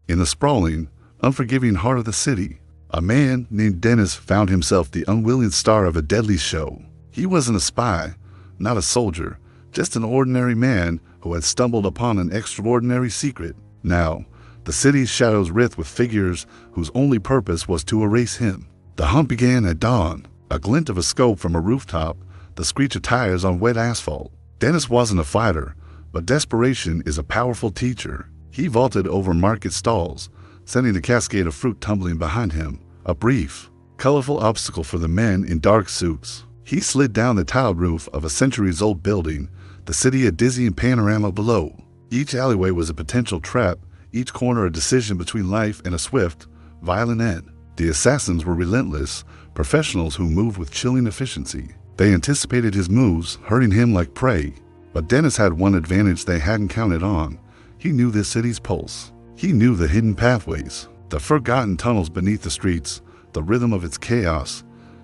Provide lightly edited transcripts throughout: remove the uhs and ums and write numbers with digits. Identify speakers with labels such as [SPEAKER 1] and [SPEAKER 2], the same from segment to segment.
[SPEAKER 1] In the sprawling, unforgiving heart of the city, a man named Dennis found himself the unwilling star of a deadly show. He wasn't a spy, not a soldier, just an ordinary man who had stumbled upon an extraordinary secret. Now, the city's shadows writhed with figures whose only purpose was to erase him. The hunt began at dawn, a glint of a scope from a rooftop, the screech of tires on wet asphalt. Dennis wasn't a fighter, but desperation is a powerful teacher. He vaulted over market stalls, sending the cascade of fruit tumbling behind him, a brief, colorful obstacle for the men in dark suits. He slid down the tiled roof of a centuries-old building, the city a dizzying panorama below. Each alleyway was a potential trap, each corner a decision between life and a swift, violent end. The assassins were relentless, professionals who moved with chilling efficiency. They anticipated his moves, hurting him like prey. But Dennis had one advantage they hadn't counted on. He knew this city's pulse. He knew the hidden pathways, the forgotten tunnels beneath the streets, the rhythm of its chaos.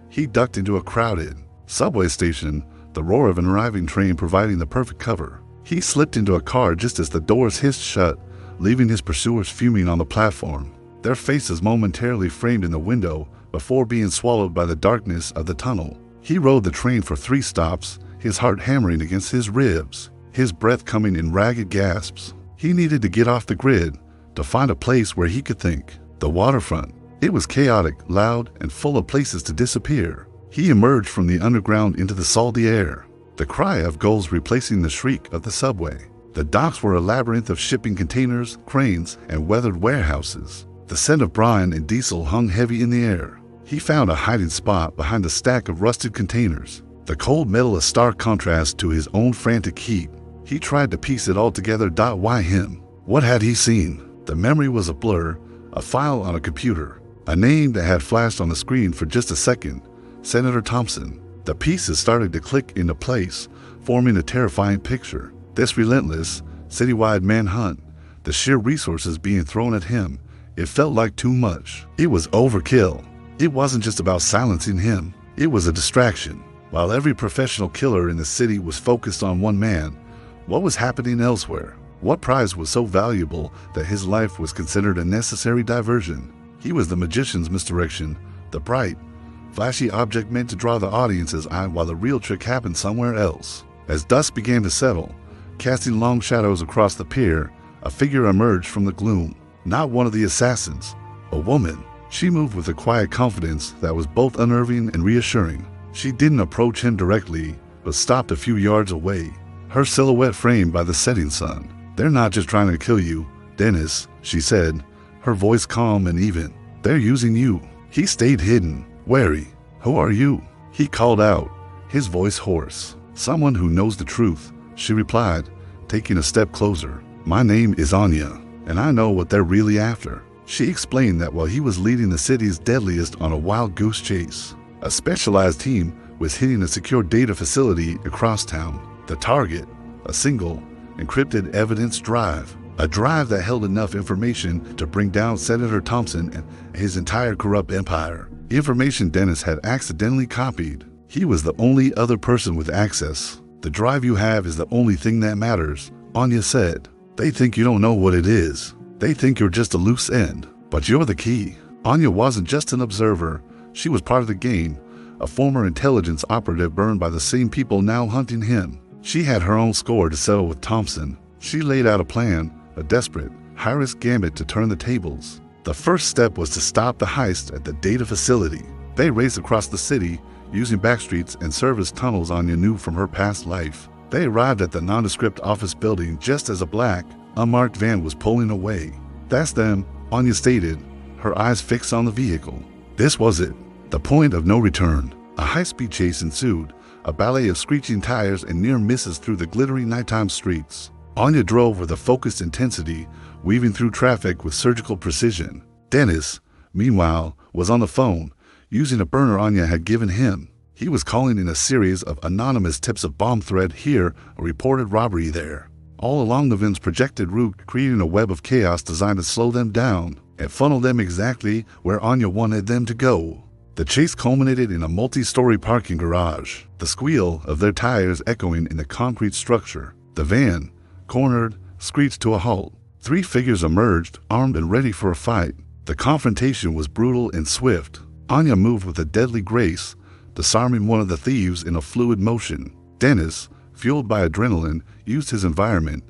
[SPEAKER 1] He ducked into a crowded subway station, the roar of an arriving train providing the perfect cover. He slipped into a car just as the doors hissed shut, leaving his pursuers fuming on the platform, their faces momentarily framed in the window before being swallowed by the darkness of the tunnel. He rode the train for 3 stops, his heart hammering against his ribs, his breath coming in ragged gasps. He needed to get off the grid, to find a place where he could think. The waterfront. It was chaotic, loud, and full of places to disappear. He emerged from the underground into the salty air, the cry of gulls replacing the shriek of the subway. The docks were a labyrinth of shipping containers, cranes, and weathered warehouses. The scent of brine and diesel hung heavy in the air. He found a hiding spot behind a stack of rusted containers, the cold metal a stark contrast to his own frantic heat. He tried to piece it all together. Why him? What had he seen? The memory was a blur, a file on a computer, a name that had flashed on the screen for just a second. Senator Thompson. The pieces started to click into place, forming a terrifying picture. This relentless, citywide manhunt, the sheer resources being thrown at him, it felt like too much. It was overkill. It wasn't just about silencing him. It was a distraction. While every professional killer in the city was focused on one man, what was happening elsewhere? What prize was so valuable that his life was considered a necessary diversion? He was the magician's misdirection, the bright, flashy object meant to draw the audience's eye while the real trick happened somewhere else. As dusk began to settle, casting long shadows across the pier, a figure emerged from the gloom. Not one of the assassins, a woman. She moved with a quiet confidence that was both unnerving and reassuring. She didn't approach him directly, but stopped a few yards away, her silhouette framed by the setting sun. "They're not just trying to kill you, Dennis," she said, her voice calm and even. "They're using you." He stayed hidden, wary. "Who are you?" he called out, his voice hoarse. "Someone who knows the truth," she replied, taking a step closer. "My name is Anya, and I know what they're really after." She explained that while he was leading the city's deadliest on a wild goose chase, a specialized team was hitting a secure data facility across town. The target, a single, encrypted evidence drive, a drive that held enough information to bring down Senator Thompson and his entire corrupt empire. Information Dennis had accidentally copied. He was the only other person with access. "The drive you have is the only thing that matters," Anya said. "They think you don't know what it is. They think you're just a loose end, but you're the key." Anya wasn't just an observer. She was part of the game, a former intelligence operative burned by the same people now hunting him. She had her own score to settle with Thompson. She laid out a plan, a desperate, high-risk gambit to turn the tables. The first step was to stop the heist at the data facility. They raced across the city, using backstreets and service tunnels Anya knew from her past life. They arrived at the nondescript office building just as a black, unmarked van was pulling away. "That's them," Anya stated, her eyes fixed on the vehicle. This was it, the point of no return. A high-speed chase ensued, a ballet of screeching tires and near misses through the glittering nighttime streets. Anya drove with a focused intensity, weaving through traffic with surgical precision. Dennis, meanwhile, was on the phone, using a burner Anya had given him. He was calling in a series of anonymous tips of bomb threat here, a reported robbery there. All along the van's projected route, creating a web of chaos designed to slow them down and funnel them exactly where Anya wanted them to go. The chase culminated in a multi-story parking garage, the squeal of their tires echoing in the concrete structure. The van, cornered, screeched to a halt. Three figures emerged, armed and ready for a fight. The confrontation was brutal and swift. Anya moved with a deadly grace, disarming one of the thieves in a fluid motion. Dennis, fueled by adrenaline, used his environment,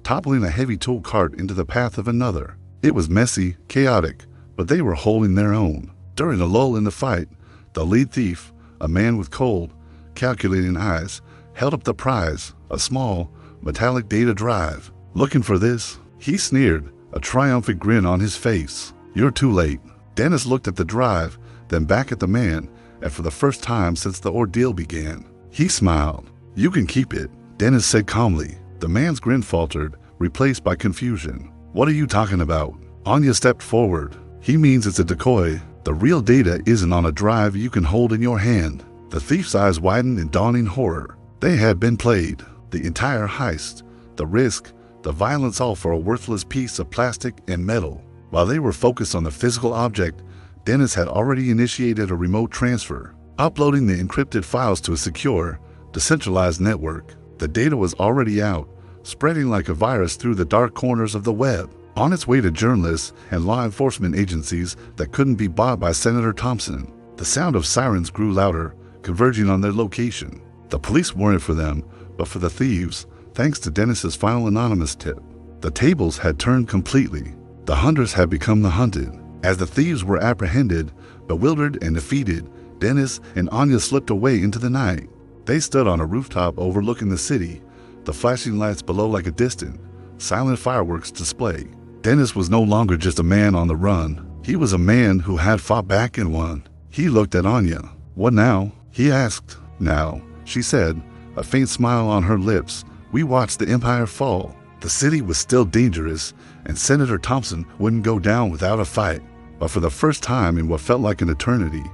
[SPEAKER 1] toppling a heavy tool cart into the path of another. It was messy, chaotic, but they were holding their own. During a lull in the fight, the lead thief, a man with cold, calculating eyes, held up the prize, a small, metallic data drive. Looking for this? He sneered, a triumphant grin on his face. You're too late. Dennis looked at the drive, then back at the man, and for the first time since the ordeal began, he smiled. You can keep it, Dennis said calmly. The man's grin faltered, replaced by confusion. What are you talking about? Anya stepped forward. He means it's a decoy. The real data isn't on a drive you can hold in your hand. The thief's eyes widened in dawning horror. They had been played. The entire heist, the risk, the violence, all for a worthless piece of plastic and metal. While they were focused on the physical object, Dennis had already initiated a remote transfer, uploading the encrypted files to a secure, decentralized network. The data was already out, spreading like a virus through the dark corners of the web, on its way to journalists and law enforcement agencies that couldn't be bought by Senator Thompson. The sound of sirens grew louder, converging on their location. The police weren't for them, but for the thieves, thanks to Dennis's final anonymous tip. The tables had turned completely. The hunters had become the hunted. As the thieves were apprehended, bewildered and defeated, Dennis and Anya slipped away into the night. They stood on a rooftop overlooking the city, the flashing lights below like a distant, silent fireworks display. Dennis was no longer just a man on the run. He was a man who had fought back and won. He looked at Anya. What now? He asked. Now, she said, a faint smile on her lips. We watched the empire fall. The city was still dangerous, and Senator Thompson wouldn't go down without a fight. But for the first time in what felt like an eternity,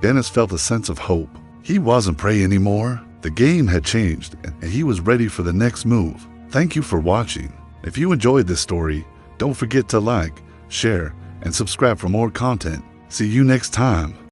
[SPEAKER 1] Dennis felt a sense of hope. He wasn't prey anymore. The game had changed, and he was ready for the next move. Thank you for watching. If you enjoyed this story, don't forget to like, share, and subscribe for more content. See you next time.